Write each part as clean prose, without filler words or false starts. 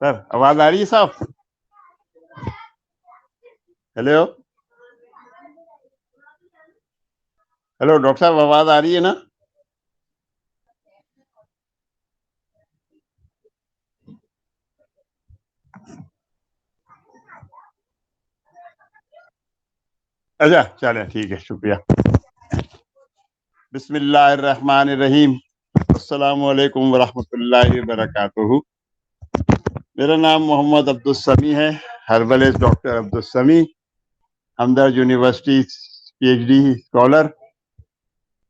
سر آواز آ رہی ہے صاحب؟ ہیلو ہیلو ڈاکٹر صاحب آواز آ رہی ہے نا؟ اچھا چلیں ٹھیک ہے، شکریہ۔ بسم اللہ الرحمن الرحیم، السلام علیکم ورحمۃ اللہ وبرکاتہ۔ میرا نام محمد عبدالسمیع ہے، herbalist doctor Abdussami, Hamdard university P H D scholar,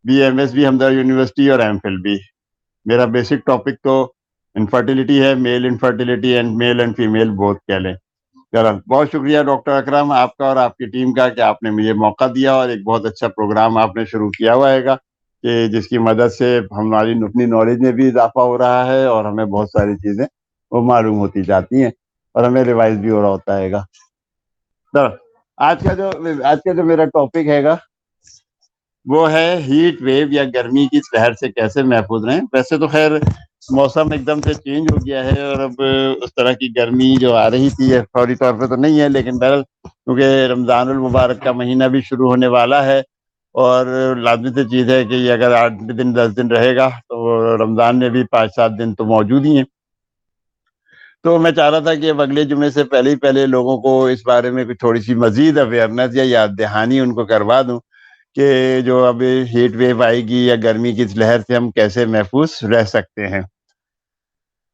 B M S بھی ہمدرد یونیورسٹی اور ایم فل بھی۔ میرا بیسک ٹاپک تو انفرٹیلیٹی ہے، male infertility and male and female both کہہ لیں۔ بہت شکریہ ڈاکٹر اکرم آپ کا اور آپ کی ٹیم کا کہ آپ نے مجھے موقع دیا، اور ایک بہت اچھا پروگرام آپ نے شروع کیا ہوا ہے گا کہ جس کی مدد سے ہماری اپنی نالج میں بھی اضافہ ہو رہا ہے اور ہمیں بہت ساری چیزیں وہ معلوم ہوتی جاتی ہیں اور ہمیں ریوائز بھی ہو رہا ہوتا ہے گا۔ آج کا جو میرا ٹاپک ہے گا وہ ہے ہیٹ ویو یا گرمی کی لہر سے کیسے محفوظ رہیں۔ ویسے تو خیر موسم ایک دم سے چینج ہو گیا ہے اور اب اس طرح کی گرمی جو آ رہی تھی فوری طور پہ تو نہیں ہے، لیکن بہرحال کیونکہ رمضان المبارک کا مہینہ بھی شروع ہونے والا ہے اور لازمی سی چیز ہے کہ یہ اگر 8 دن 10 دن رہے گا تو رمضان میں بھی 5-7 دن تو موجود ہی ہیں۔ تو میں چاہ رہا تھا کہ اب اگلے جمعے سے پہلے لوگوں کو اس بارے میں تھوڑی سی مزید اویئرنیس یا یاد دہانی ان کو کروا دوں کہ جو اب ہیٹ ویو آئے گی یا گرمی کی اس لہر سے ہم کیسے محفوظ رہ سکتے ہیں۔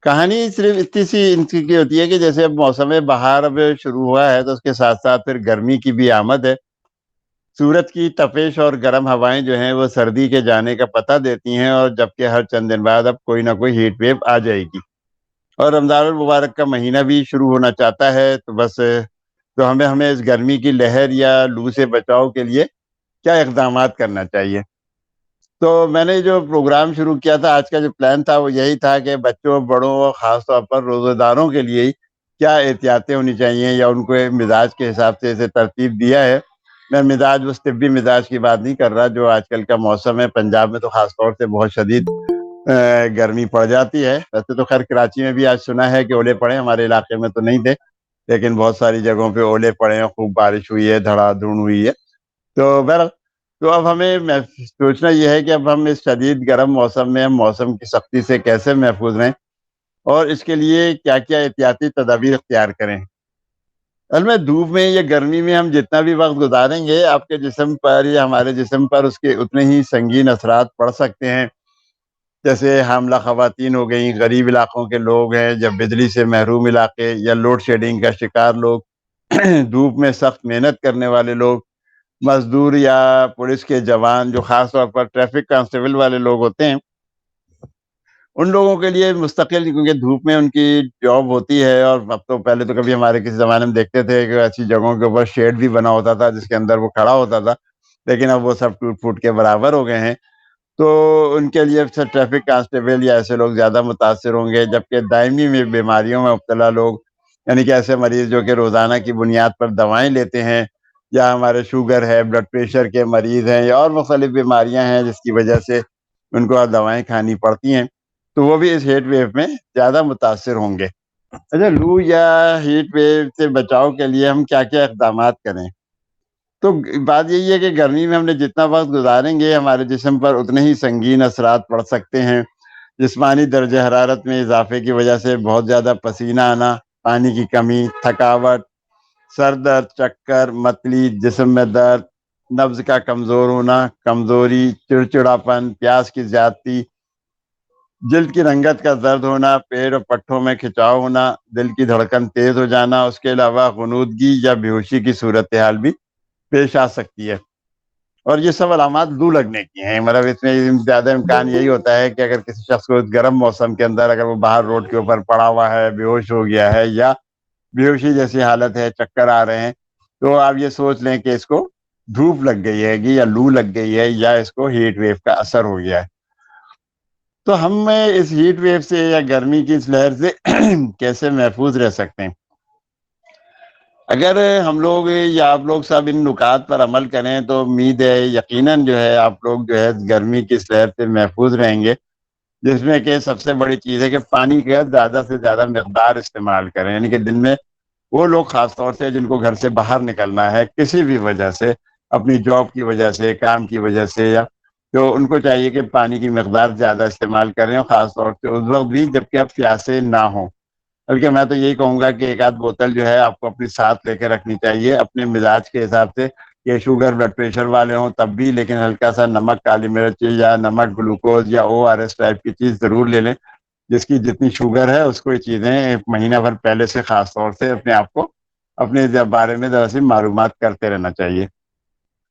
کہانی صرف اتنی سی ان کی ہوتی ہے کہ جیسے اب موسم بہار اب شروع ہوا ہے تو اس کے ساتھ ساتھ پھر گرمی کی بھی آمد ہے۔ سورج کی تپش اور گرم ہوائیں جو ہیں وہ سردی کے جانے کا پتہ دیتی ہیں، اور جبکہ ہر چند دن بعد اب کوئی نہ کوئی ہیٹ ویو آ جائے گی اور رمضان المبارک کا مہینہ بھی شروع ہونا چاہتا ہے۔ تو ہمیں اس گرمی کی لہر یا لو سے بچاؤ کے لیے کیا اقدامات کرنا چاہیے۔ تو میں نے جو پروگرام شروع کیا تھا، آج کا جو پلان تھا وہ یہی تھا کہ بچوں بڑوں اور خاص طور پر روزہ داروں کے لیے کیا احتیاطیں ہونی چاہیے یا ان کو مزاج کے حساب سے اسے ترتیب دیا ہے۔ میں مزاج بس طبی مزاج کی بات نہیں کر رہا، جو آج کل کا موسم ہے پنجاب میں تو خاص طور سے بہت شدید گرمی پڑ جاتی ہے۔ ویسے تو خیر کراچی میں بھی آج سنا ہے کہ اولے پڑے، ہمارے علاقے میں تو نہیں تھے لیکن بہت ساری جگہوں پہ اولے پڑے ہیں، خوب بارش ہوئی ہے، دھڑا دھڑ ہوئی ہے۔ تو بہرحال تو اب ہمیں سوچنا یہ ہے کہ اب ہم اس شدید گرم موسم میں ہم موسم کی سختی سے کیسے محفوظ رہیں اور اس کے لیے کیا کیا احتیاطی تدابیر اختیار کریں۔ اصل میں دھوپ میں یا گرمی میں ہم جتنا بھی وقت گزاریں گے آپ کے جسم پر یا ہمارے جسم پر اس کے اتنے ہی سنگین اثرات پڑ سکتے ہیں۔ جیسے حاملہ خواتین ہو گئیں، غریب علاقوں کے لوگ ہیں، یا بجلی سے محروم علاقے یا لوڈ شیڈنگ کا شکار لوگ، دھوپ میں سخت محنت کرنے والے لوگ، مزدور یا پولیس کے جوان جو خاص طور پر ٹریفک کانسٹیبل والے لوگ ہوتے ہیں، ان لوگوں کے لیے مستقل کیونکہ دھوپ میں ان کی جاب ہوتی ہے۔ اور اب تو پہلے تو کبھی ہمارے کسی زمانے میں دیکھتے تھے کہ ایسی جگہوں کے اوپر شیڈ بھی بنا ہوتا تھا جس کے اندر وہ کھڑا ہوتا تھا، لیکن اب وہ سب ٹوٹ پھوٹ کے برابر ہو گئے ہیں۔ تو ان کے لیے ٹریفک کانسٹیبل یا ایسے لوگ زیادہ متاثر ہوں گے، جبکہ دائمی میں بیماریوں میں مبتلا لوگ، یعنی کہ ایسے مریض جو کہ روزانہ کی بنیاد پر دوائیں لیتے ہیں، یا ہمارے شوگر ہے، بلڈ پریشر کے مریض ہیں، یا اور مختلف بیماریاں ہیں جس کی وجہ سے ان کو دوائیں کھانی پڑتی ہیں، تو وہ بھی اس ہیٹ ویو میں زیادہ متاثر ہوں گے۔ اچھا، لو یا ہیٹ ویو سے بچاؤ کے لیے ہم کیا کیا اقدامات کریں؟ تو بات یہی ہے کہ گرمی میں ہم نے جتنا وقت گزاریں گے ہمارے جسم پر اتنے ہی سنگین اثرات پڑ سکتے ہیں۔ جسمانی درجہ حرارت میں اضافے کی وجہ سے بہت زیادہ پسینہ آنا، پانی کی کمی، تھکاوٹ، سر درد، چکر، متلی، جسم میں درد، نبض کا کمزور ہونا، کمزوری، چڑچڑاپن، پیاس کی زیادتی، جلد کی رنگت کا زرد ہونا، پیر اور پٹھوں میں کھچاؤ ہونا، دل کی دھڑکن تیز ہو جانا، اس کے علاوہ غنودگی یا بے ہوشی کی صورتحال بھی پیش آ سکتی ہے۔ اور یہ سب علامات لو لگنے کی ہیں، مطلب اس میں زیادہ امکان یہی ہوتا ہے کہ اگر کسی شخص کو گرم موسم کے اندر اگر وہ باہر روڈ کے اوپر پڑا ہوا ہے، بے ہوش ہو گیا ہے یا بے ہوشی جیسی حالت ہے، چکر آ رہے ہیں، تو آپ یہ سوچ لیں کہ اس کو دھوپ لگ گئی ہے یا لو لگ گئی ہے یا اس کو ہیٹ ویو کا اثر ہو گیا ہے۔ تو ہم اس ہیٹ ویو سے یا گرمی کی اس لہر سے کیسے محفوظ رہ سکتے ہیں؟ اگر ہم لوگ یا آپ لوگ سب ان نکات پر عمل کریں تو امید ہے یقیناً جو ہے آپ لوگ جو ہے گرمی کی اس لہر سے محفوظ رہیں گے۔ جس میں کہ سب سے بڑی چیز ہے کہ پانی کا زیادہ سے زیادہ مقدار استعمال کریں، یعنی کہ دن میں وہ لوگ خاص طور سے جن کو گھر سے باہر نکلنا ہے کسی بھی وجہ سے، اپنی جاب کی وجہ سے، کام کی وجہ سے، یا تو ان کو چاہیے کہ پانی کی مقدار زیادہ استعمال کریں، اور خاص طور سے اس وقت بھی جب کہ آپ پیاسے نہ ہوں۔ بلکہ میں تو یہی کہوں گا کہ ایک آدھ بوتل جو ہے آپ کو اپنی ساتھ لے کے رکھنی چاہیے اپنے مزاج کے حساب سے، کہ شوگر بلڈ پریشر والے ہوں تب بھی، لیکن ہلکا سا نمک، کالی مرچ یا نمک، گلوکوز یا ORS ٹائپ کی چیز ضرور لے لیں، جس کی جتنی شوگر ہے اس کو یہ چیزیں ایک مہینہ بھر پہلے سے خاص طور سے اپنے آپ کو اپنے بارے میں ذرا سی معلومات کرتے رہنا چاہیے۔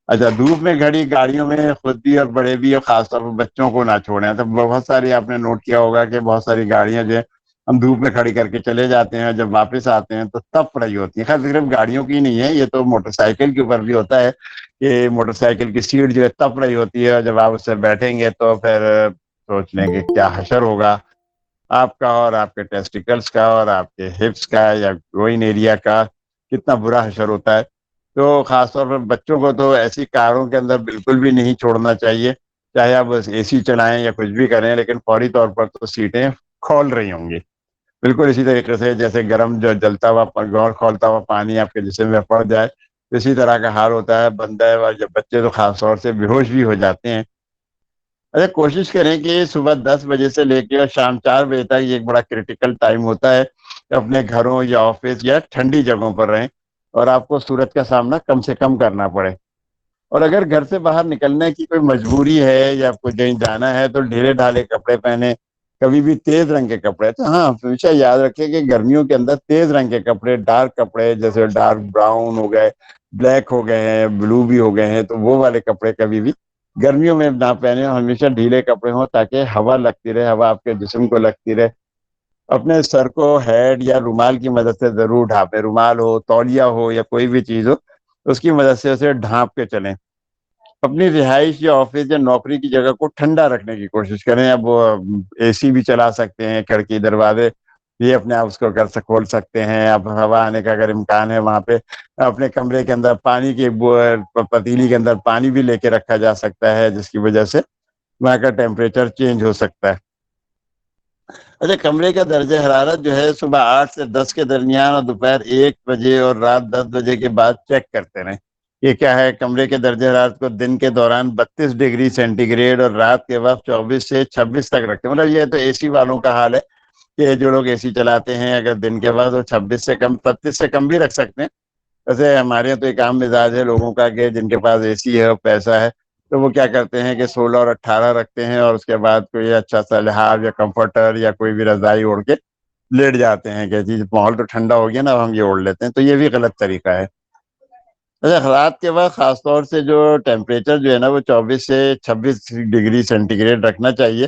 اچھا، دھوپ میں کھڑی گاڑیوں میں خود بھی اور بڑے بھی، اور خاص طور پر بچوں کو نہ چھوڑیں۔ تو بہت ساری آپ نے نوٹ کیا ہوگا کہ بہت ساری گاڑیاں جو ہے ہم دھوپ میں کھڑی کر کے چلے جاتے ہیں، جب واپس آتے ہیں تو تب پڑی ہوتی ہے۔ خیر صرف گاڑیوں کی نہیں ہے، یہ تو موٹر سائیکل کے اوپر بھی ہوتا ہے کہ موٹر سائیکل کی سیٹ جو ہے تپ رہی ہوتی ہے، جب آپ اس سے بیٹھیں گے تو پھر سوچ لیں کہ کیا حشر ہوگا آپ کا، اور آپ کے ٹیسٹیکلز کا، اور آپ کے ہپس کا یا گروئن ایریا کا کتنا برا حشر ہوتا ہے۔ تو خاص طور پر بچوں کو تو ایسی کاروں کے اندر بالکل بھی نہیں چھوڑنا چاہیے، چاہے آپ بس AC چلائیں یا کچھ بھی کریں، لیکن فوری طور پر تو سیٹیں کھول رہی ہوں گی، بالکل اسی طریقے سے جیسے گرم جو جلتا ہوا گور کھولتا ہوا پانی آپ کے جسم میں پڑ جائے، اسی طرح کا حال ہوتا ہے بندہ ہے، اور جب بچے تو خاص طور سے بے ہوش بھی ہو جاتے ہیں۔ اچھا، کوشش کریں کہ صبح 10 بجے سے لے کے شام 4 بجے تک، یہ ایک بڑا کریٹیکل ٹائم ہوتا ہے، کہ اپنے گھروں یا آفس یا ٹھنڈی جگہوں پر رہیں، اور آپ کو سورج کا سامنا کم سے کم کرنا پڑے۔ اور اگر گھر سے باہر نکلنے کی کوئی مجبوری ہے یا کوئی کہیں جانا ہے تو ڈھیلے ڈھالے کپڑے پہنے، کبھی بھی تیز رنگ کے کپڑے۔ تو ہاں، ہمیشہ یاد رکھیں کہ گرمیوں کے اندر تیز رنگ کے کپڑے، ڈارک کپڑے جیسے ڈارک براؤن ہو گئے، بلیک ہو گئے ہیں، بلو بھی ہو گئے ہیں، تو وہ والے کپڑے کبھی بھی گرمیوں میں نہ پہنے، ہمیشہ ڈھیلے کپڑے ہوں تاکہ ہوا لگتی رہے، ہوا آپ کے جسم کو لگتی رہے۔ اپنے سر کو ہیڈ یا رومال کی مدد سے ضرور ڈھانپیں، رومال ہو، تولیہ ہو، یا کوئی بھی چیز ہو، اس کی مدد سے اسے ڈھانپ کے چلیں۔ اپنی رہائش یا آفس یا نوکری کی جگہ کو ٹھنڈا رکھنے کی کوشش کریں۔ اب وہ AC بھی چلا سکتے ہیں، کھڑکی دروازے یہ اپنے آپ اس کو کھول سکتے ہیں، اب ہوا آنے کا اگر امکان ہے وہاں پہ اپنے کمرے کے اندر پانی کی پتیلی کے اندر پانی بھی لے کے رکھا جا سکتا ہے، جس کی وجہ سے وہاں کا ٹیمپریچر چینج ہو سکتا ہے۔ اچھا، کمرے کا درجہ حرارت جو ہے صبح 8 سے 10 کے درمیان، اور دوپہر 1 بجے اور رات 10 بجے کے بعد چیک کرتے رہیں۔ یہ کیا ہے، کمرے کے درجہ حرارت کو دن کے دوران 32 ڈگری سینٹی گریڈ اور رات کے وقت 24 سے 26 تک رکھتے ہیں۔ مطلب یہ تو AC والوں کا حال ہے کہ جو لوگ AC چلاتے ہیں، اگر دن کے بعد وہ 32 سے کم بھی رکھ سکتے ہیں۔ ویسے ہمارے یہاں تو ایک عام مزاج ہے لوگوں کا کہ جن کے پاس AC ہے اور پیسہ ہے تو وہ کیا کرتے ہیں کہ 16 اور 18 رکھتے ہیں، اور اس کے بعد کوئی اچھا سا لحاف یا کمفرٹر یا کوئی بھی رضائی اوڑھ کے لیٹ جاتے ہیں کہ جی ماحول تو ٹھنڈا ہو گیا نا، اب ہم یہ اوڑھ لیتے ہیں۔ تو یہ بھی غلط طریقہ ہے۔ اچھا، رات کے وقت خاص طور سے جو ٹیمپریچر جو ہے نا وہ 24 سے 26 ڈگری سینٹی گریڈ رکھنا چاہیے۔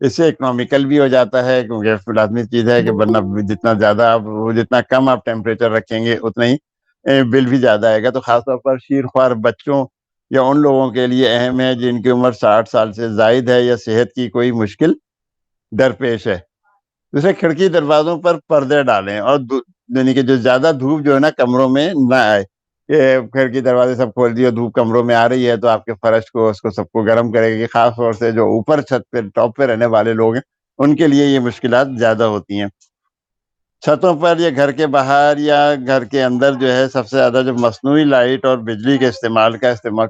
اس سے اکنامیکل بھی ہو جاتا ہے، کیونکہ لازمی چیز ہے کہ ورنہ جتنا زیادہ آپ جتنا کم آپ ٹیمپریچر رکھیں گے اتنا ہی بل بھی زیادہ آئے گا۔ تو خاص طور پر شیر خوار بچوں یا ان لوگوں کے لیے اہم ہے جن کی عمر 60 سال سے زائد ہے یا صحت کی کوئی مشکل درپیش ہے۔ دوسرے، کھڑکی دروازوں پر پردے ڈالیں، اور یعنی کہ جو زیادہ دھوپ جو ہے نا کمروں میں نہ آئے۔ یہ کھڑکی دروازے سب کھول دیے، دھوپ کمروں میں آ رہی ہے تو آپ کے فرش کو اس کو سب کو گرم کرے گی۔ خاص طور سے جو اوپر چھت پہ ٹاپ پہ رہنے والے لوگ ہیں ان کے لیے یہ مشکلات زیادہ ہوتی ہیں۔ چھتوں پر یا گھر کے باہر یا گھر کے اندر جو ہے سب سے زیادہ جو مصنوعی لائٹ اور بجلی کے استعمال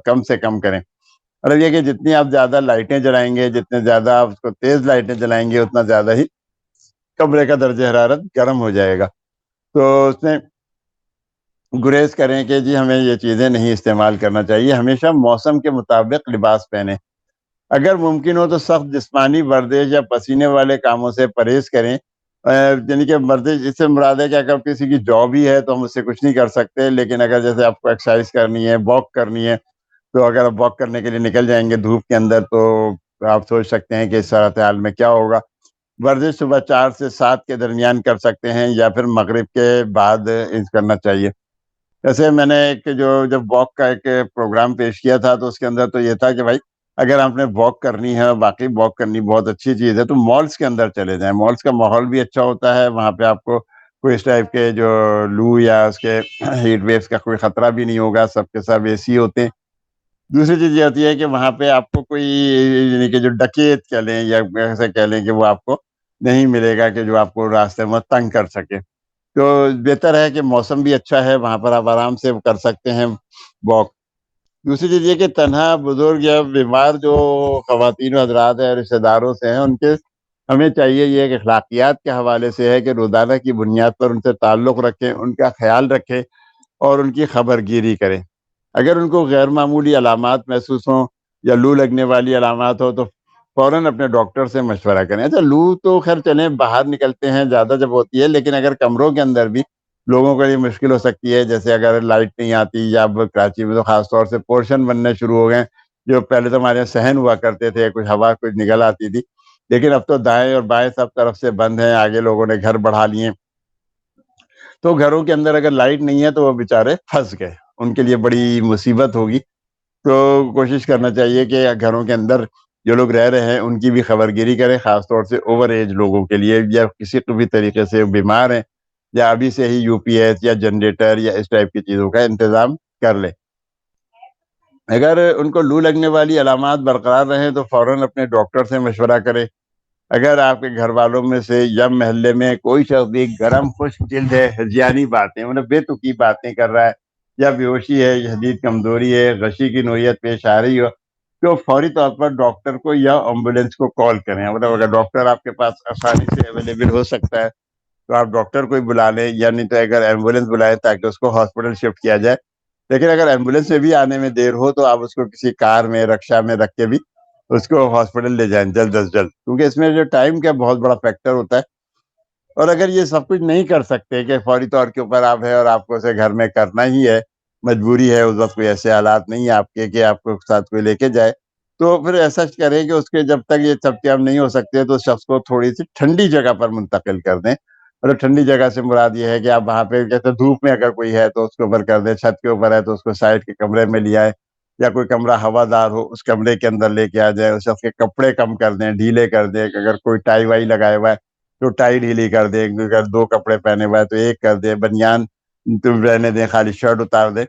کم سے کم کریں۔ مطلب یہ کہ جتنی آپ زیادہ لائٹیں جلائیں گے، جتنے زیادہ آپ اس کو تیز لائٹیں جلائیں گے، اتنا زیادہ ہی کمرے کا درجہ حرارت گرم ہو جائے گا۔ تو اس میں گریز کریں کہ جی ہمیں یہ چیزیں نہیں استعمال کرنا چاہیے۔ ہمیشہ موسم کے مطابق لباس پہنیں۔ اگر ممکن ہو تو سخت جسمانی ورزش یا پسینے والے کاموں سے پرہیز کریں۔ یعنی کہ ورزش اس سے مراد ہے کہ اگر کسی کی جاب ہی ہے تو ہم اس سے کچھ نہیں کر سکتے، لیکن اگر جیسے آپ کو ایکسرسائز کرنی ہے، واک کرنی ہے، تو اگر آپ واک کرنے کے لیے نکل جائیں گے دھوپ کے اندر تو آپ سوچ سکتے ہیں کہ اس صورتحال میں کیا ہوگا۔ ورزش صبح 4 سے 7 کے درمیان کر سکتے ہیں، یا پھر مغرب کے بعد کرنا چاہیے۔ جیسے میں نے ایک جب واک کا ایک پروگرام پیش کیا تھا تو اس کے اندر تو یہ تھا کہ بھائی اگر آپ نے واک کرنی ہے، واقعی واک کرنی بہت اچھی چیز ہے، تو مالس کے اندر چلے جائیں۔ مالس کا ماحول بھی اچھا ہوتا ہے، وہاں پہ آپ کو کوئی اس ٹائپ کے جو لو یا اس کے ہیٹ ویوز کا کوئی خطرہ بھی نہیں ہوگا، سب کے سب AC ہوتے ہیں۔ دوسری چیز یہ ہوتی ہے کہ وہاں پہ آپ کو کوئی یعنی کہ جو ڈکیت کہہ لیں یا ایسا کہہ لیں کہ وہ آپ کو نہیں ملے گا کہ جو آپ کو راستے میں تنگ کر سکے. تو بہتر ہے کہ موسم بھی اچھا ہے، وہاں پر آپ آرام سے کر سکتے ہیں واک. دوسری چیز یہ کہ تنہا بزرگ یا بیمار جو خواتین و حضرات ہیں رشتے داروں سے ہیں، ان کے ہمیں چاہیے یہ کہ اخلاقیات کے حوالے سے ہے کہ روزانہ کی بنیاد پر ان سے تعلق رکھیں، ان کا خیال رکھیں اور ان کی خبر گیری کریں. اگر ان کو غیر معمولی علامات محسوس ہوں یا لو لگنے والی علامات ہو تو فوراً اپنے ڈاکٹر سے مشورہ کریں. اچھا، لو تو خیر چلیں باہر نکلتے ہیں زیادہ جب ہوتی ہے، لیکن اگر کمروں کے اندر بھی لوگوں کے لیے مشکل ہو سکتی ہے، جیسے اگر لائٹ نہیں آتی یا اب کراچی میں تو خاص طور سے پورشن بننے شروع ہو گئے، جو پہلے تو ہمارے یہاں صحن ہوا کرتے تھے، کچھ ہوا کچھ نکل آتی تھی، لیکن اب تو دائیں اور بائیں سب طرف سے بند ہیں، آگے لوگوں نے گھر بڑھا لیے. تو گھروں کے اندر اگر لائٹ نہیں ہے تو وہ بیچارے پھنس گئے، ان کے لیے بڑی مصیبت ہوگی. تو کوشش کرنا چاہیے کہ گھروں کے اندر جو لوگ رہ رہے ہیں ان کی بھی خبر گیری کریں، خاص طور سے اوور ایج لوگوں کے لیے، یا کسی بھی طریقے سے بیمار ہیں، یا ابھی سے ہی یو پی ایس یا جنریٹر یا اس ٹائپ کی چیزوں کا انتظام کر لیں. اگر ان کو لو لگنے والی علامات برقرار رہیں تو فوراً اپنے ڈاکٹر سے مشورہ کریں. اگر آپ کے گھر والوں میں سے یا محلے میں کوئی شخص بھی گرم خشک جلد ہے، ہذیانی باتیں مطلب بے تکی باتیں کر رہا ہے، یا بیہوشی ہے، یا شدید کمزوری ہے، غشی کی نوعیت پیش آ رہی ہو، تو فوری طور پر ڈاکٹر کو یا ایمبولینس کو کال کریں. مطلب اگر ڈاکٹر آپ کے پاس آسانی سے اویلیبل ہو سکتا ہے تو آپ ڈاکٹر کو ہی بلا لیں، یا نہیں تو اگر ایمبولینس بلائیں تاکہ اس کو ہاسپٹل شفٹ کیا جائے. لیکن اگر ایمبولینس میں بھی آنے میں دیر ہو تو آپ اس کو کسی کار میں، رکشا میں رکھ کے بھی اس کو ہاسپٹل لے جائیں جلد از جلد، کیونکہ اس میں جو ٹائم کا بہت بڑا فیکٹر ہوتا ہے. اور اگر یہ سب کچھ نہیں کر سکتے کہ فوری طور کے اوپر آپ ہے اور آپ کو اسے گھر میں کرنا ہی ہے، مجبوری ہے، اس وقت کوئی ایسے حالات نہیں ہے آپ کے کہ آپ کو ساتھ کوئی لے کے جائے، تو پھر ایسا کریں کہ اس کے جب تک یہ سب کام نہیں ہو سکتے تو اس شخص کو تھوڑی سی ٹھنڈی جگہ پر منتقل کر دیں. مطلب ٹھنڈی جگہ سے مراد یہ ہے کہ آپ وہاں پہ جیسے دھوپ میں اگر کوئی ہے تو اس کے اوپر کر دیں، چھت کے اوپر ہے تو اس کو سائڈ کے کمرے میں لے آئے، یا کوئی کمرہ ہوا دار ہو اس کمرے کے اندر لے کے آ جائے. اس شخص کے کپڑے کم کر دیں، ڈھیلے کر دیں. اگر کوئی ٹائی وائی لگائے ہوا ہے تو ٹائی ڈھیلی کر دیں، اگر دو کپڑے پہنے ہوا ہے تو ایک کر دیں، بنیان تم رہنے دیں، خالی شرٹ اتار دیں.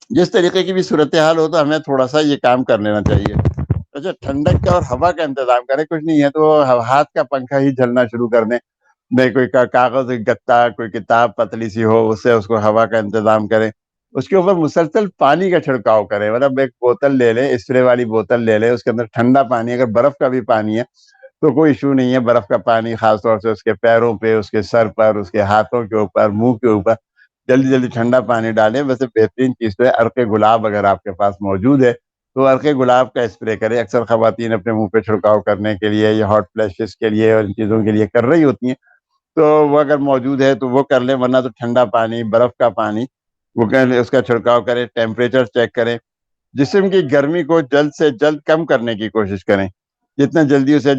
جس طریقے کی بھی صورتحال ہو تو ہمیں تھوڑا سا یہ کام کر لینا چاہیے. اچھا، ٹھنڈک کا اور ہوا کا انتظام کریں. کچھ نہیں ہے تو ہاتھ کا پنکھا ہی جلنا شروع کر دیں، نہیں کوئی کاغذ گتا، کوئی کتاب پتلی سی ہو، اس سے اس کو ہوا کا انتظام کریں. اس کے اوپر مسلسل پانی کا چھڑکاؤ کریں. مطلب ایک بوتل لے لیں، اسپرے والی بوتل لے لیں، اس کے اندر ٹھنڈا پانی، اگر برف کا بھی پانی ہے تو کوئی ایشو نہیں ہے. برف کا پانی خاص طور سے اس کے پیروں پہ، اس کے سر پر، اس کے ہاتھوں کے اوپر، منہ کے اوپر جلدی جلدی ٹھنڈا پانی ڈالیں. ویسے بہترین چیز تو ہے عرق گلاب، اگر آپ کے پاس موجود ہے تو عرق گلاب کا اسپرے کریں. اکثر خواتین اپنے منہ پہ چھڑکاؤ کرنے کے لیے یا ہاٹ فلیشز کے لیے اور ان چیزوں کے لیے کر رہی ہوتی ہیں، تو وہ اگر موجود ہے تو وہ کر لیں، ورنہ تو ٹھنڈا پانی، برف کا پانی وہ کر لیں، اس کا چھڑکاؤ کریں. ٹیمپریچر چیک کریں، جسم کی گرمی کو جلد سے جلد کم کرنے کی کوشش کریں. جتنا جلدی اسے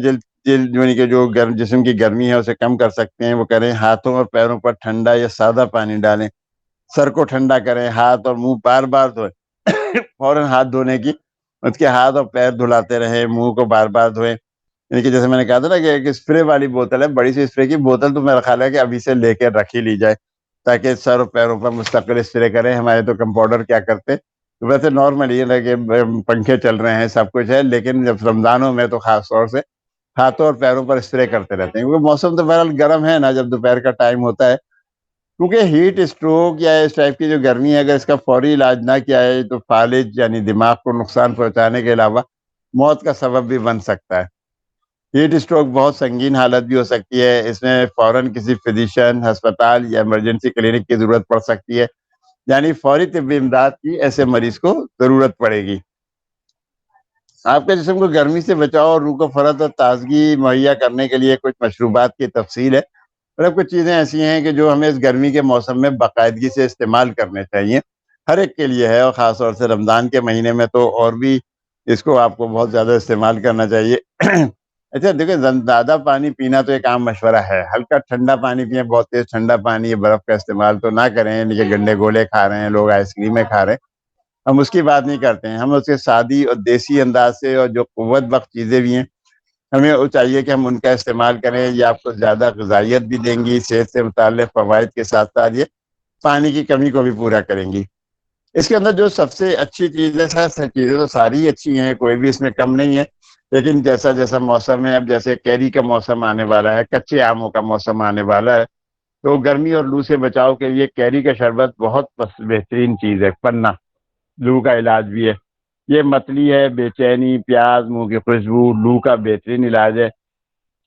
یعنی کہ جو جسم کی گرمی ہے اسے کم کر سکتے ہیں وہ کریں. ہاتھوں اور پیروں پر ٹھنڈا یا سادہ پانی ڈالیں. سر کو ٹھنڈا کریں. ہاتھ اور منہ بار بار دھوئیں. فوراً ہاتھ دھونے کی، اس کے ہاتھ اور پیر دھلاتے رہیں، منہ کو بار بار دھوئیں. یعنی کہ جیسے میں نے کہا تھا نا کہ ایک اسپرے والی بوتل ہے، بڑی سی اسپرے کی بوتل، تو میرا خیال ہے کہ ابھی سے لے کے رکھ ہی لی جائے تاکہ سر اور پیروں پر مستقل اسپرے کریں. ہمارے تو کمپاؤڈر کیا کرتے، ویسے نارمل یہ ہے کہ پنکھے چل رہے ہیں، سب کچھ ہے، لیکن جب رمضانوں میں تو خاص طور سے ہاتھوں اور پیروں پر اسپرے کرتے رہتے ہیں، کیونکہ موسم تو بہرحال گرم ہے نا جب دوپہر کا ٹائم ہوتا ہے. کیونکہ ہیٹ اسٹروک یا اس ٹائپ کی جو گرمی ہے، اگر اس کا فوری علاج نہ کیا ہے تو فالج یعنی دماغ کو نقصان پہنچانے کے علاوہ موت کا سبب بھی بن سکتا ہے. ہیٹ اسٹروک بہت سنگین حالت بھی ہو سکتی ہے، اس میں فوراً کسی فزیشین، ہسپتال یا ایمرجنسی کلینک کی ضرورت پڑ سکتی ہے. یعنی فوری طبی امداد کی ایسے مریض کو ضرورت پڑے گی. آپ کے جسم کو گرمی سے بچاؤ اور روح کو فرحت اور تازگی مہیا کرنے کے لیے کچھ مشروبات کی تفصیل ہے. مطلب کچھ چیزیں ایسی ہیں کہ جو ہمیں اس گرمی کے موسم میں باقاعدگی سے استعمال کرنے چاہیے. ہر ایک کے لیے ہے، اور خاص طور سے رمضان کے مہینے میں تو اور بھی اس کو آپ کو بہت زیادہ استعمال کرنا چاہیے. اچھا دیکھیں، زیادہ پانی پینا تو ایک عام مشورہ ہے. ہلکا ٹھنڈا پانی پئیں، بہت تیز ٹھنڈا پانی، برف کا استعمال تو نہ کریں. نیچے گنڈے گولے کھا رہے ہیں لوگ، آئس کریمیں کھا رہے ہیں، ہم اس کی بات نہیں کرتے ہیں. ہم اس کے سادی اور دیسی انداز سے، اور جو قوت بخش چیزیں بھی ہیں ہمیں وہ چاہیے کہ ہم ان کا استعمال کریں. یہ آپ کو زیادہ غذائیت بھی دیں گی، صحت سے متعلق فوائد کے ساتھ ساتھ یہ پانی کی کمی کو بھی پورا کریں گی. اس کے اندر جو سب سے اچھی چیز ہے، سر چیزیں تو ساری اچھی ہیں، کوئی بھی اس میں کم نہیں ہے، لیکن جیسا جیسا موسم ہے، اب جیسے کیری کا موسم آنے والا ہے، کچے آموں کا موسم آنے والا ہے، تو گرمی اور لو سے بچاؤ کے لیے کیری کا شربت بہت بہترین چیز ہے۔ پنا لو کا علاج بھی ہے، یہ متلی ہے، بے چینی، پیاز، منہ کی خوشبو، لو کا بہترین علاج ہے۔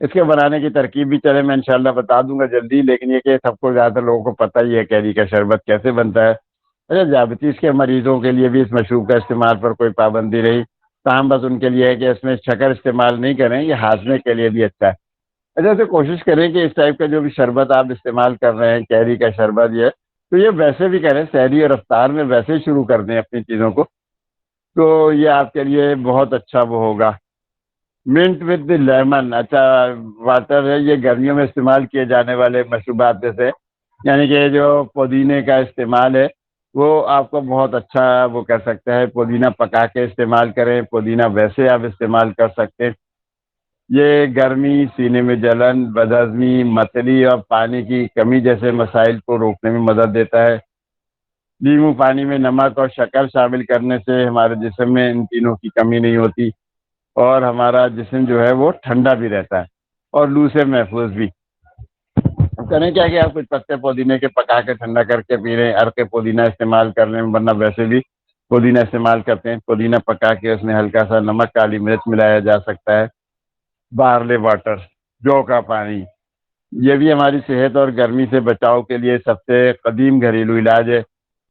اس کے بنانے کی ترکیب بھی چلے میں انشاءاللہ بتا دوں گا جلدی، لیکن یہ کہ سب کو زیادہ لوگوں کو پتہ ہی ہے کیری کا شربت کیسے بنتا ہے۔ اچھا، ذیابطیس کے مریضوں کے لیے بھی اس مشروب کا استعمال پر کوئی پابندی رہی، تاہم بس ان کے لیے ہے کہ اس میں شکر استعمال نہیں کریں، یہ ہاضمے کے لیے بھی اچھا ہے۔ اچھا، تو کوشش کریں کہ اس ٹائپ کا جو بھی شربت آپ استعمال کر رہے ہیں، کیری کا شربت، یہ تو یہ ویسے بھی کریں، سحری اور افطار میں ویسے ہی شروع کر دیں اپنی چیزوں کو، تو یہ آپ کے لیے بہت اچھا وہ ہوگا۔ منٹ وتھ لیمن، اچھا واٹر ہے، یہ گرمیوں میں استعمال کیے جانے والے مشروبات میں سے، یعنی کہ جو پودینے کا استعمال ہے وہ آپ کو بہت اچھا وہ کر سکتا ہے۔ پودینہ پکا کے استعمال کریں، پودینہ ویسے آپ استعمال کر سکتے ہیں۔ یہ گرمی، سینے میں جلن، بدہضمی، متلی اور پانی کی کمی جیسے مسائل کو روکنے میں مدد دیتا ہے۔ لیمو پانی میں نمک اور شکر شامل کرنے سے ہمارے جسم میں ان تینوں کی کمی نہیں ہوتی، اور ہمارا جسم جو ہے وہ ٹھنڈا بھی رہتا ہے اور لو سے محفوظ بھی۔ کریں کیا کہ آپ کچھ پتے پودینے کے پکا کے ٹھنڈا کر کے پی رہے ہیں، عرق پودینہ استعمال کر رہے ہیں، ورنہ ویسے بھی پودینہ استعمال کرتے ہیں، پودینہ پکا کے اس میں ہلکا سا نمک، کالی مرچ ملایا جا سکتا ہے۔ بارلے واٹر، جو کا پانی، یہ بھی ہماری صحت اور گرمی سے بچاؤ کے لیے سب سے قدیم گھریلو علاج ہے۔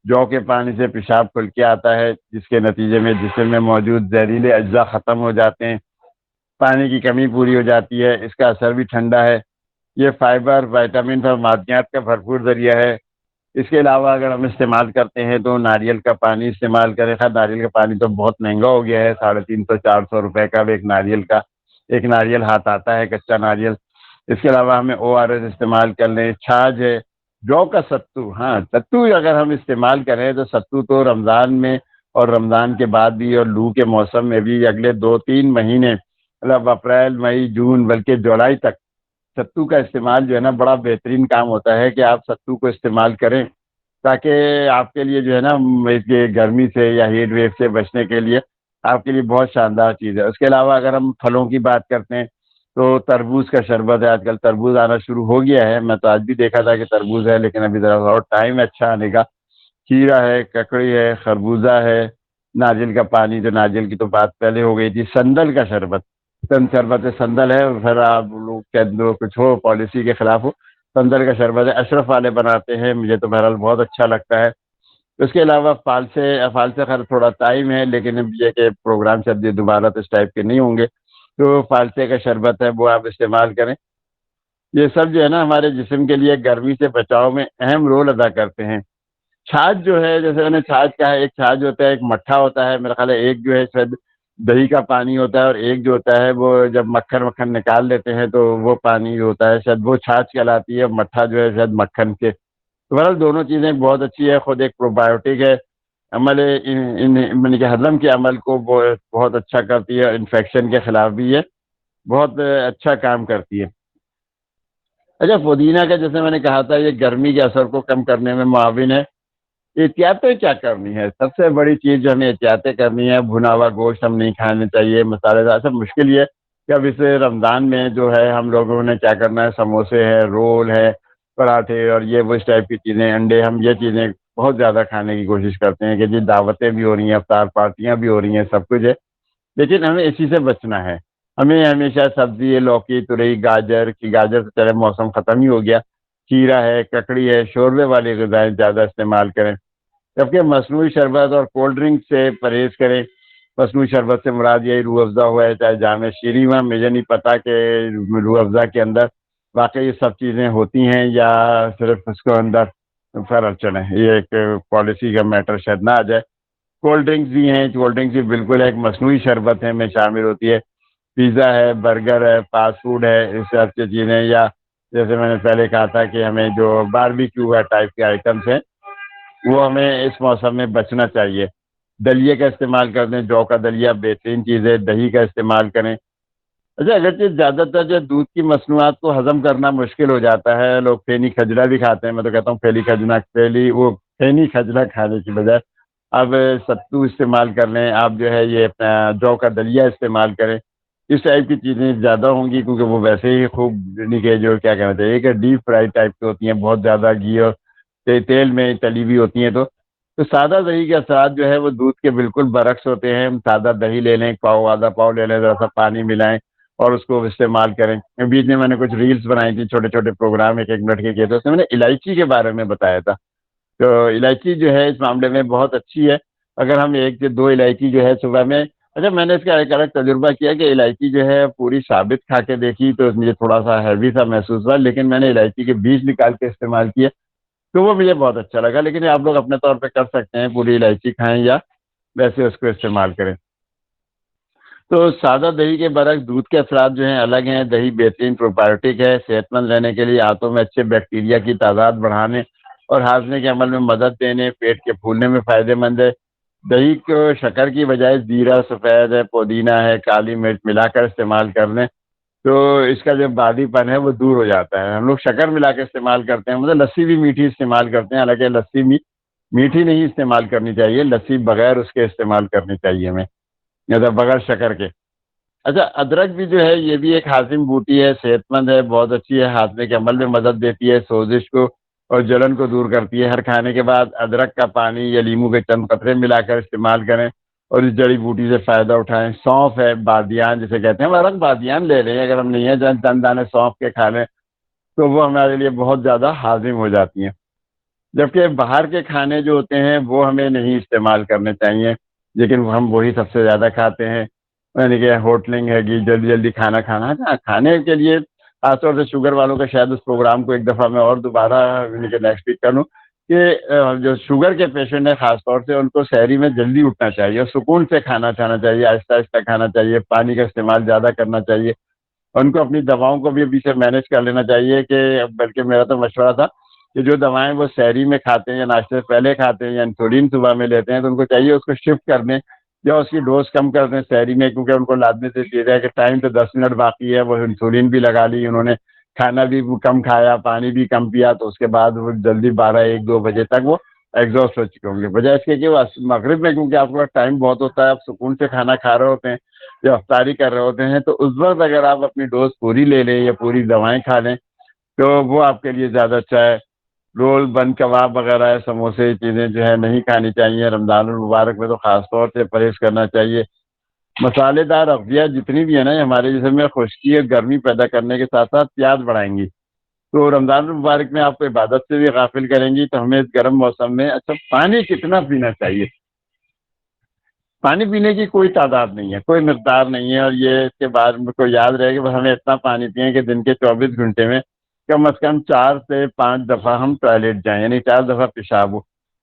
جو کے پانی سے پیشاب کھل کے آتا ہے، جس کے نتیجے میں جسم میں موجود زہریلے اجزاء ختم ہو جاتے ہیں، پانی کی کمی پوری ہو جاتی ہے، اس کا اثر بھی ٹھنڈا ہے۔ یہ فائبر، وائٹامن اور معدنیات کا بھرپور ذریعہ ہے۔ اس کے علاوہ اگر ہم استعمال کرتے ہیں تو ناریل کا پانی استعمال کریں۔ خیر ناریل کا پانی تو بہت مہنگا ہو گیا ہے، 350-400 روپے کا ایک ناریل کا، ایک ناریل ہاتھ آتا ہے، کچا ناریل۔ اس کے علاوہ ہمیں او آر ایس استعمال کر لیں، چھاچھ ہے، جو کا ستو، ہاں ستو اگر ہم استعمال کریں تو ستو تو رمضان میں اور رمضان کے بعد بھی اور لو کے موسم میں بھی اگلے 2-3 مہینے، مطلب اپریل، مئی، جون، بلکہ جولائی تک ستو کا استعمال جو ہے نا بڑا بہترین کام ہوتا ہے کہ آپ ستو کو استعمال کریں، تاکہ آپ کے لیے جو ہے نا گرمی سے یا ہیٹ ویو سے بچنے کے لیے آپ کے لیے بہت شاندار چیز ہے۔ اس کے علاوہ اگر ہم پھلوں کی بات کرتے ہیں تو تربوز کا شربت ہے، آج کل تربوز آنا شروع ہو گیا ہے، میں تو آج بھی دیکھا تھا کہ تربوز ہے، لیکن ابھی ذرا اور ٹائم ہے اچھا آنے کا۔ کھیرا ہے، ککڑی ہے، خربوزہ ہے، ناریل کا پانی، جو ناریل کی تو بات پہلے ہو گئی تھی، سندل کا شربت، شربت سندل ہے، پھر آپ لوگ کچھ ہو پالیسی کے خلاف ہو، سندل کا شربت ہے، اشرف والے بناتے ہیں، مجھے تو بہرحال بہت اچھا لگتا ہے۔ اس کے علاوہ فالسے خیر تھوڑا ٹائم ہے، لیکن یہ کہ پروگرام سے اب یہ دوبارہ تو اس ٹائپ کے نہیں ہوں گے، تو فالسے کا شربت ہے وہ آپ استعمال کریں۔ یہ سب جو ہے نا ہمارے جسم کے لیے گرمی سے بچاؤ میں اہم رول ادا کرتے ہیں۔ چھاچھ جو ہے، جیسے میں نے چھاچھ کہا ہے، ایک چھاچھ ہوتا ہے، ایک مٹھا ہوتا ہے، میرا خیال ہے ایک جو ہے شاید دہی کا پانی ہوتا ہے، اور ایک جو ہوتا ہے وہ جب مکھن نکال لیتے ہیں تو وہ پانی جو ہوتا ہے شاید وہ چھاچھ کہلاتی ہے، مٹھا جو ہے شاید مکھن کے۔ تو بہرحال دونوں چیزیں بہت اچھی ہے، خود ایک پرو بایوٹک ہے، یعنی کہ ہضم کے عمل کو بہت اچھا کرتی ہے، انفیکشن کے خلاف بھی یہ بہت اچھا کام کرتی ہے۔ اچھا، پودینہ کا جیسے میں نے کہا تھا یہ گرمی کے اثر کو کم کرنے میں معاون ہے۔ احتیاطیں کیا کرنی ہے؟ سب سے بڑی چیز جو ہمیں احتیاطیں کرنی ہے، بھنا ہوا گوشت ہم نہیں کھانے چاہیے، مسالے دار، سب مشکل یہ ہے کہ اب اس رمضان میں جو ہے ہم لوگوں نے کیا کرنا ہے، سموسے ہے، رول ہے، پراٹھے اور یہ وہ اس ٹائپ کی چیزیں، انڈے، ہم یہ چیزیں بہت زیادہ کھانے کی کوشش کرتے ہیں کہ جی دعوتیں بھی ہو رہی ہیں، افطار پارٹیاں بھی ہو رہی ہیں، سب کچھ ہے، لیکن ہمیں اسی سے بچنا ہے۔ ہمیں ہمیشہ سبزی، لوکی، ترئی، گاجر کی، گاجر سے چلے موسم ختم ہی ہو گیا، کھیرا ہے، ککڑی ہے، شوربے والی غذائیں زیادہ استعمال کریں، جبکہ مصنوعی شربت اور کولڈ ڈرنک سے پرہیز کریں۔ مصنوعی شربت سے مراد یہی روح افزا ہوا ہے، چاہے جام شیریں ہوا، مجھے نہیں پتا کہ روح افزا کے اندر واقعی یہ سب چیزیں ہوتی ہیں یا صرف اس کو اندر فرق چلیں، یہ ایک پالیسی کا میٹر شاید نہ آ جائے۔ کولڈ ڈرنکس بھی ہیں، کولڈ ڈرنکس بھی بالکل ایک مصنوعی شربت ہے میں شامل ہوتی ہے۔ پیزا ہے، برگر ہے، فاسٹ فوڈ ہے، اس طرح کی چیزیں، یا جیسے میں نے پہلے کہا تھا کہ ہمیں جو باربیکیو ہے ٹائپ کے آئٹمس ہیں وہ ہمیں اس موسم میں بچنا چاہیے۔ دلیے کا استعمال کر دیں، جو کا دلیا بہترین چیز ہے، دہی کا استعمال کریں۔ اچھا، اگرچہ زیادہ تر جو دودھ کی مصنوعات کو ہضم کرنا مشکل ہو جاتا ہے، لوگ پھینی کھجرا بھی کھاتے ہیں، میں تو کہتا ہوں پھینی کھجرا کھانے کی بجائے اب ستو استعمال کر لیں، آپ جو ہے یہ اپنا جو کا دلیا استعمال کریں، اس ٹائپ کی چیزیں زیادہ ہوں گی، کیونکہ وہ ویسے ہی خوب یعنی کہ جو کیا کہتے ہیں ایک ڈیپ فرائی ٹائپ کی ہوتی ہیں، بہت زیادہ گھی اور تیل میں تلی ہوئی ہوتی ہیں، تو سادہ دہی کے اثرات جو ہے وہ دودھ کے بالکل برعکس ہوتے ہیں۔ ہم سادہ دہی لے لیں، ایک پاؤ آدھا پاؤ لے لیں، ذرا سا پانی ملائیں اور اس کو استعمال کریں۔ بیچ میں نے کچھ ریلز بنائی تھی، چھوٹے چھوٹے پروگرام ایک ایک منٹ کے کیے تھے، اس میں نے الائچی کے بارے میں بتایا تھا۔ تو الائچی جو ہے اس معاملے میں بہت اچھی ہے، اگر ہم ایک سے دو الائچی جو ہے صبح میں، اچھا میں نے اس کا ایک الگ تجربہ کیا کہ الائچی جو ہے پوری ثابت کھا کے دیکھی تو مجھے تھوڑا سا ہیوی سا محسوس ہوا، لیکن میں نے الائچی کے بیج نکال کے استعمال کیا تو وہ مجھے بہت اچھا لگا۔ لیکن یہ آپ لوگ اپنے طور پہ کر سکتے ہیں، پوری الائچی کھائیں یا ویسے اس کو استعمال کریں۔ تو سادہ دہی کے برعکس دودھ کے اثرات جو ہیں الگ ہیں۔ دہی بہترین پروبایوٹک ہے، صحت مند رہنے کے لیے آنتوں میں اچھے بیکٹیریا کی تعداد بڑھانے اور ہاضمے کے عمل میں مدد دینے، پیٹ کے پھولنے میں فائدہ مند ہے۔ دہی کو شکر کی بجائے زیرہ، سفید ہے، پودینہ ہے، کالی مرچ ملا کر استعمال کر لیں تو اس کا جو بادی پن ہے وہ دور ہو جاتا ہے۔ ہم لوگ شکر ملا کے استعمال کرتے ہیں، مطلب لسی بھی میٹھی استعمال کرتے ہیں، حالانکہ لسی بھی میٹھی نہیں استعمال کرنی چاہیے، لسی بغیر اس کے استعمال کرنی چاہیے ہمیں، مطلب بغیر شکر کے۔ اچھا ادرک بھی جو ہے یہ بھی ایک ہاضم بوٹی ہے، صحت مند ہے، بہت اچھی ہے، ہاضمے کے عمل میں مدد دیتی ہے، سوزش کو اور جلن کو دور کرتی ہے۔ ہر کھانے کے بعد ادرک کا پانی یا لیمو کے چند قطرے ملا کر استعمال کریں اور اس جڑی بوٹی سے فائدہ اٹھائیں۔ سونف ہے، بادیان جسے کہتے ہیں، ہم الگ بادیان لے لیں اگر ہم نہیں ہے چند دانے سونف کے کھا لیں تو وہ ہمارے لیے بہت زیادہ ہاضم ہو جاتی ہیں۔ جبکہ باہر کے کھانے جو ہوتے ہیں وہ ہمیں نہیں استعمال کرنے چاہیے، لیکن ہم وہی سب سے زیادہ کھاتے ہیں، یعنی کہ ہوٹلنگ ہے کہ جلدی جلدی کھانا کھانا ہے نا، کھانے کے لیے خاص طور سے شوگر والوں کا شاید اس پروگرام کو ایک دفعہ میں اور دوبارہ یعنی کہ نیکسٹ ویک کروں کہ جو شوگر کے پیشنٹ ہیں خاص طور سے ان کو سحری میں جلدی اٹھنا چاہیے اور سکون سے کھانا کھانا چاہیے، آہستہ آہستہ کھانا چاہیے، پانی کا استعمال زیادہ کرنا چاہیے، ان کو اپنی دواؤں کو بھی ابھی سے مینیج کر لینا چاہیے کہ بلکہ میرا تو مشورہ تھا کہ جو دوائیں وہ سحری میں کھاتے ہیں یا ناشتے سے پہلے کھاتے ہیں یا انسولین صبح میں لیتے ہیں تو ان کو چاہیے اس کو شفٹ کر دیں یا اس کی ڈوز کم کر دیں سحری میں، کیونکہ ان کو لازمی سے چیز ہے کہ ٹائم تو 10 منٹ باقی ہے، وہ انسولین بھی لگا لی انہوں نے، کھانا بھی کم کھایا، پانی بھی کم پیا، تو اس کے بعد وہ جلدی 12 1 2 بجے تک وہ ایگزاسٹ ہو چکے ہوں گے، بجائے اس کے کہ وہ مغرب میں کیونکہ آپ کے پاس ٹائم بہت ہوتا ہے، آپ سکون سے کھانا کھا رہے ہوتے ہیں یا افطاری کر رہے ہوتے ہیں، تو اس وقت اگر آپ اپنی ڈوز پوری لے لیں یا پوری دوائیں کھا لیں تو وہ آپ کے لیے زیادہ اچھا ہے۔ رول بند کباب وغیرہ ہے، سموسے، یہ چیزیں جو ہے نہیں کھانی چاہیے، رمضان المبارک میں تو خاص طور سے پرہیز کرنا چاہیے۔ مسالے دار اغذیہ جتنی بھی ہے نا یہ ہمارے جسم میں خشکی اور گرمی پیدا کرنے کے ساتھ ساتھ پیاس بڑھائیں گی، تو رمضان المبارک میں آپ کو عبادت سے بھی غافل کریں گی، تو ہمیں اس گرم موسم میں اچھا پانی کتنا پینا چاہیے؟ پانی پینے کی کوئی تعداد نہیں ہے، کوئی مقدار نہیں ہے، اور یہ اس کے بعد میں کو یاد رہے کہ بس ہمیں اتنا پانی پئیں کہ دن کے 24 گھنٹے میں کم از کم 4 سے 5 دفعہ ہم ٹوائلٹ جائیں، یعنی 4 دفعہ پیشاب ہو۔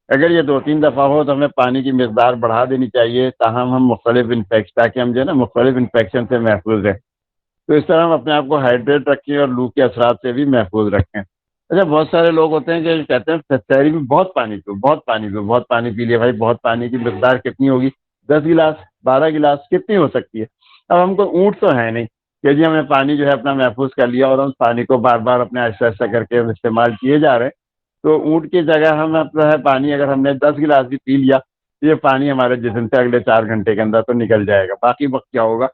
اگر یہ 2 3 دفعہ ہو تو ہمیں پانی کی مقدار بڑھا دینی چاہیے، تاہم ہم مختلف انفیکشن تاکہ ہم جو ہے نا مختلف انفیکشن سے محفوظ رہیں، تو اس طرح ہم اپنے آپ کو ہائیڈریٹ رکھیں اور لو کے اثرات سے بھی محفوظ رکھیں۔ اچھا بہت سارے لوگ ہوتے ہیں کہ کہتے ہیں شہری میں بہت پانی پو، بہت پانی پو، بہت پانی پی لیا، بھائی بہت پانی کی مقدار کتنی ہوگی؟ 10 گلاس، 12 گلاس کتنی ہو سکتی ہے؟ اب ہم کو اونٹ تو ہے نہیں کہ جی ہم نے پانی جو ہے اپنا محفوظ کر لیا اور ہم پانی کو بار بار اپنے آہستہ آہستہ کر کے استعمال کیے جا رہے ہیں، تو اونٹ کی جگہ ہم جو ہے پانی اگر ہم نے 10 گلاس بھی پی لیا تو یہ پانی ہمارے جسم سے اگلے 4 گھنٹے کے اندر تو نکل جائے گا، باقی وقت کیا ہوگا؟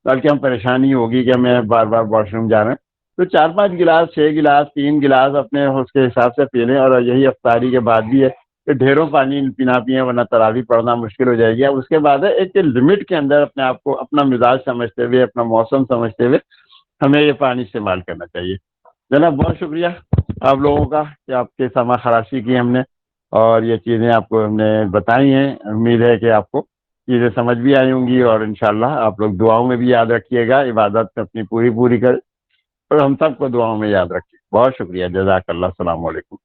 بلکہ ہم پریشانی ہوگی کہ ہمیں بار بار واش روم جا رہے ہیں، تو 4 5 گلاس، 6 گلاس، 3 گلاس اپنے اس کے حساب سے پی لیں، اور یہی افطاری کے بعد بھی ہے کہ ڈھیروں پانی پینا پئیں ورنہ تراویح پڑھنا مشکل ہو جائے گی۔ اب اس کے بعد ہے ایک لمٹ کے اندر اپنے آپ کو اپنا مزاج سمجھتے ہوئے، اپنا موسم سمجھتے ہوئے ہمیں یہ پانی استعمال کرنا چاہیے۔ جناب بہت شکریہ آپ لوگوں کا کہ آپ کے سما خراشی کی ہم نے اور یہ چیزیں آپ کو ہم نے بتائی ہیں، امید ہے کہ آپ کو چیزیں سمجھ بھی آئی ہوں گی، اور انشاءاللہ آپ لوگ دعاؤں میں بھی یاد رکھیے گا، عبادت اپنی پوری پوری کریں اور ہم سب کو دعاؤں میں یاد رکھیں۔ بہت شکریہ، جزاک اللہ، السلام علیکم۔